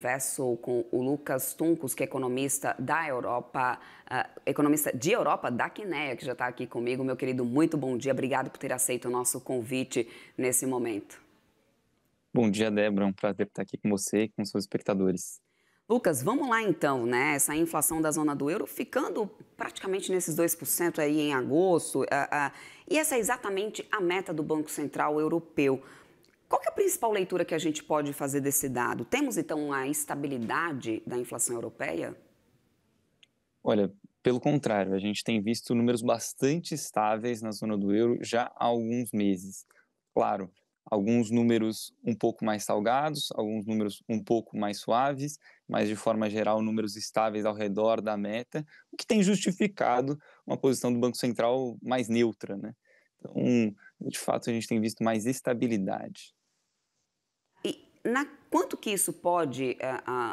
Converso com o Lucas Tuncos, que é economista da Europa, economista de Europa da Quinéia, que já está aqui comigo. Meu querido, muito bom dia. Obrigado por ter aceito o nosso convite nesse momento. Bom dia, Débora. É um prazer estar aqui com você e com seus espectadores. Lucas, vamos lá então, né? Essa inflação da zona do euro ficando praticamente nesses 2% aí em agosto. E essa é exatamente a meta do Banco Central Europeu. Qual que é a principal leitura que a gente pode fazer desse dado? Temos, então, uma estabilidade da inflação europeia? Olha, pelo contrário, a gente tem visto números bastante estáveis na zona do euro já há alguns meses. Claro, alguns números um pouco mais salgados, alguns números um pouco mais suaves, mas de forma geral números estáveis ao redor da meta, o que tem justificado uma posição do Banco Central mais neutra, né? Então, de fato, a gente tem visto mais estabilidade. Quanto que isso pode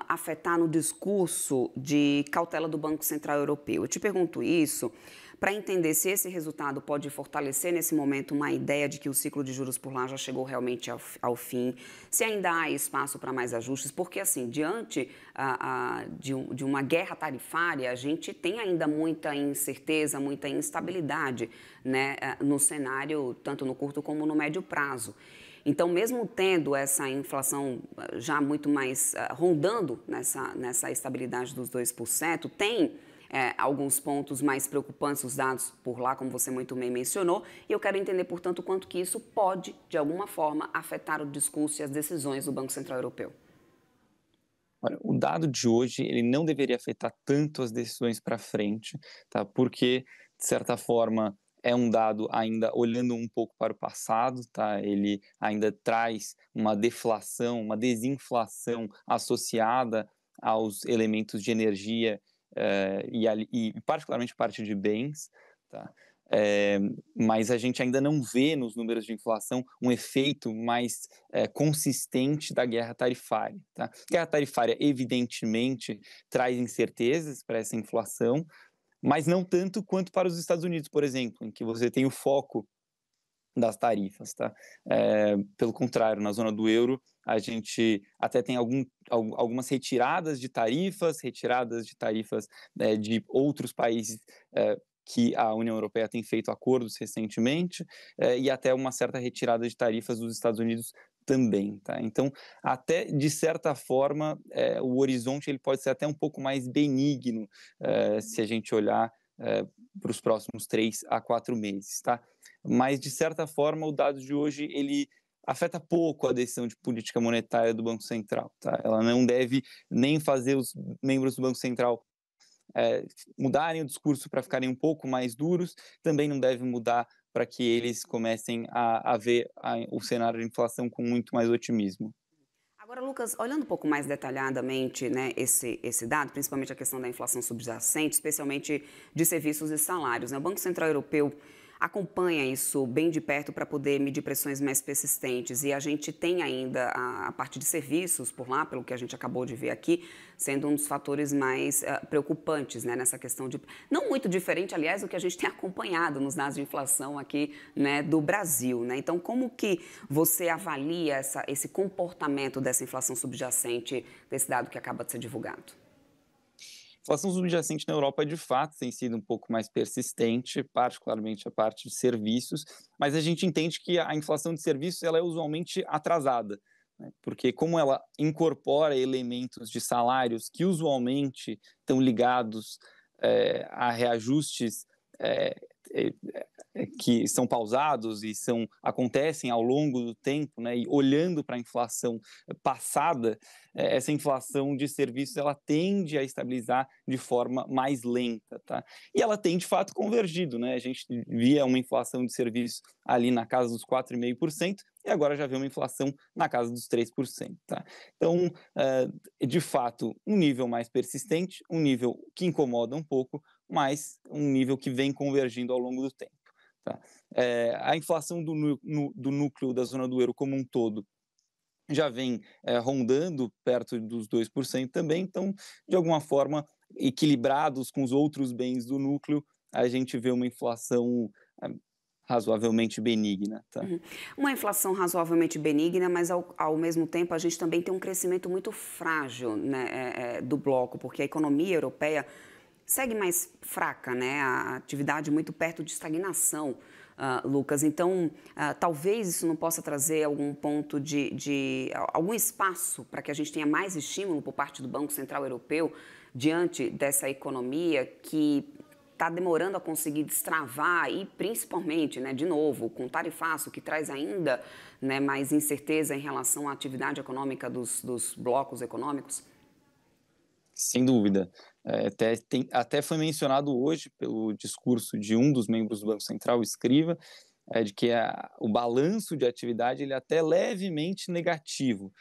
afetar no discurso de cautela do Banco Central Europeu? Eu te pergunto isso para entender se esse resultado pode fortalecer nesse momento uma ideia de que o ciclo de juros por lá já chegou realmente ao fim, se ainda há espaço para mais ajustes, porque assim, diante de uma guerra tarifária, a gente tem ainda muita incerteza, muita instabilidade, né, no cenário, tanto no curto como no médio prazo. Então, mesmo tendo essa inflação já muito mais rondando nessa estabilidade dos 2%, tem alguns pontos mais preocupantes, os dados por lá, como você muito bem mencionou, e eu quero entender, portanto, quanto que isso pode, de alguma forma, afetar o discurso e as decisões do Banco Central Europeu. Olha, o dado de hoje ele não deveria afetar tanto as decisões para frente, tá? Porque, de certa forma, é um dado ainda olhando um pouco para o passado, tá? Ele ainda traz uma deflação, uma desinflação associada aos elementos de energia e particularmente parte de bens, tá? É, mas a gente ainda não vê nos números de inflação um efeito mais consistente da guerra tarifária. Tá? A guerra tarifária, evidentemente, traz incertezas para essa inflação, mas não tanto quanto para os Estados Unidos, por exemplo, em que você tem o foco das tarifas. Tá? Pelo contrário, na zona do euro, a gente até tem algumas retiradas de tarifas de outros países que a União Europeia tem feito acordos recentemente, e até uma certa retirada de tarifas dos Estados Unidos também, tá? Então, até de certa forma, o horizonte ele pode ser até um pouco mais benigno, se a gente olhar para os próximos 3 a 4 meses, tá? Mas, de certa forma, o dado de hoje, ele afeta pouco a decisão de política monetária do Banco Central, tá? Ela não deve nem fazer os membros do Banco Central mudarem o discurso para ficarem um pouco mais duros, também não deve mudar para que eles comecem a ver o cenário de inflação com muito mais otimismo. Agora, Lucas, olhando um pouco mais detalhadamente, né, esse dado, principalmente a questão da inflação subjacente, especialmente de serviços e salários, né, o Banco Central Europeu acompanha isso bem de perto para poder medir pressões mais persistentes e a gente tem ainda a parte de serviços por lá, pelo que a gente acabou de ver aqui, sendo um dos fatores mais preocupantes, né, nessa questão de... Não muito diferente, aliás, do que a gente tem acompanhado nos dados de inflação aqui, né, do Brasil, né? Então, como que você avalia esse comportamento dessa inflação subjacente, desse dado que acaba de ser divulgado? A inflação subjacente na Europa, de fato, tem sido um pouco mais persistente, particularmente a parte de serviços, mas a gente entende que a inflação de serviços ela é usualmente atrasada, né? Porque como ela incorpora elementos de salários que usualmente estão ligados a reajustes é, é, que são pausados e acontecem ao longo do tempo, né, e olhando para a inflação passada, essa inflação de serviços ela tende a estabilizar de forma mais lenta, tá? E ela tem de fato convergido, né? A gente via uma inflação de serviços ali na casa dos 4,5% e agora já vê uma inflação na casa dos 3%, tá? Então, de fato, um nível mais persistente, um nível que incomoda um pouco, mas um nível que vem convergindo ao longo do tempo. Tá? A inflação do núcleo da zona do euro como um todo já vem rondando perto dos 2% também, então, de alguma forma, equilibrados com os outros bens do núcleo, a gente vê uma inflação razoavelmente benigna. Tá? Uhum. Uma inflação razoavelmente benigna, mas ao mesmo tempo a gente também tem um crescimento muito frágil, né, do bloco, porque a economia europeia segue mais fraca, né, a atividade muito perto de estagnação, Lucas. Então, talvez isso não possa trazer algum ponto algum espaço para que a gente tenha mais estímulo por parte do Banco Central Europeu diante dessa economia que está demorando a conseguir destravar e principalmente, né, de novo, com o tarifaço que traz ainda, né, mais incerteza em relação à atividade econômica dos blocos econômicos? Sem dúvida. Até foi mencionado hoje pelo discurso de um dos membros do Banco Central, o Escriva, de que o balanço de atividade ele é até levemente negativo.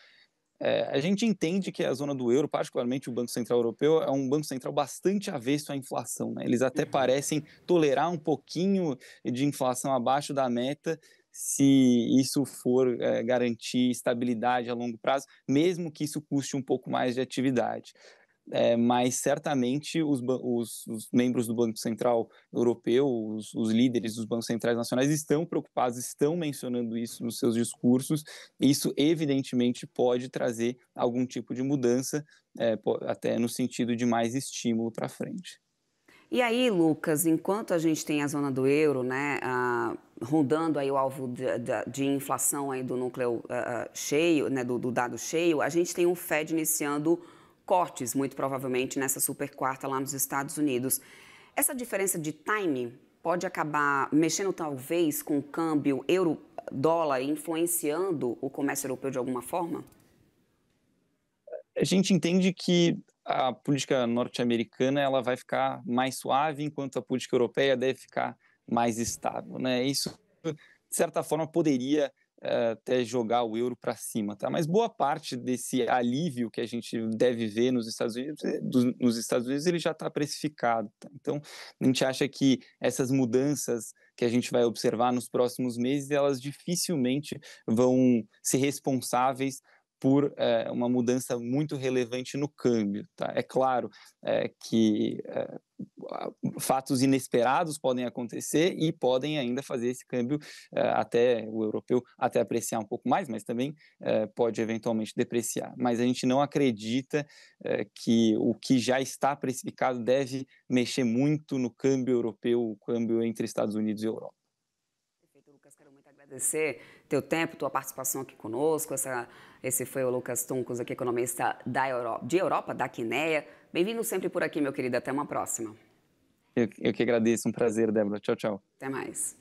A gente entende que a zona do euro, particularmente o Banco Central Europeu, é um banco central bastante avesso à inflação, né? Eles até parecem tolerar um pouquinho de inflação abaixo da meta se isso for garantir estabilidade a longo prazo, mesmo que isso custe um pouco mais de atividade. Mas certamente os membros do Banco Central Europeu, os líderes dos bancos centrais nacionais estão preocupados, estão mencionando isso nos seus discursos. Isso, evidentemente, pode trazer algum tipo de mudança, até no sentido de mais estímulo para frente. E aí, Lucas, enquanto a gente tem a zona do euro, né, rondando aí o alvo de inflação aí do núcleo cheio, né, do dado cheio, a gente tem o Fed iniciando cortes, muito provavelmente, nessa super quarta lá nos Estados Unidos. Essa diferença de time pode acabar mexendo, talvez, com o câmbio euro-dólar, influenciando o comércio europeu de alguma forma? A gente entende que a política norte-americana ela vai ficar mais suave, enquanto a política europeia deve ficar mais estável, né? Isso, de certa forma, poderia até jogar o euro para cima, tá? Mas boa parte desse alívio que a gente deve ver nos Estados Unidos ele já está precificado, tá? Então, a gente acha que essas mudanças que a gente vai observar nos próximos meses, elas dificilmente vão ser responsáveis por uma mudança muito relevante no câmbio. Tá? É claro que fatos inesperados podem acontecer e podem ainda fazer esse câmbio até o europeu até apreciar um pouco mais, mas também pode eventualmente depreciar. Mas a gente não acredita que o que já está precificado deve mexer muito no câmbio europeu, o câmbio entre Estados Unidos e Europa. Perfeito, Lucas. Quero muito agradecer teu tempo, tua participação aqui conosco. Esse foi o Lucas Tuncos, aqui, economista de Europa, da Quineia. Bem-vindo sempre por aqui, meu querido. Até uma próxima. Eu que agradeço. Um prazer, Débora. Tchau, tchau. Até mais.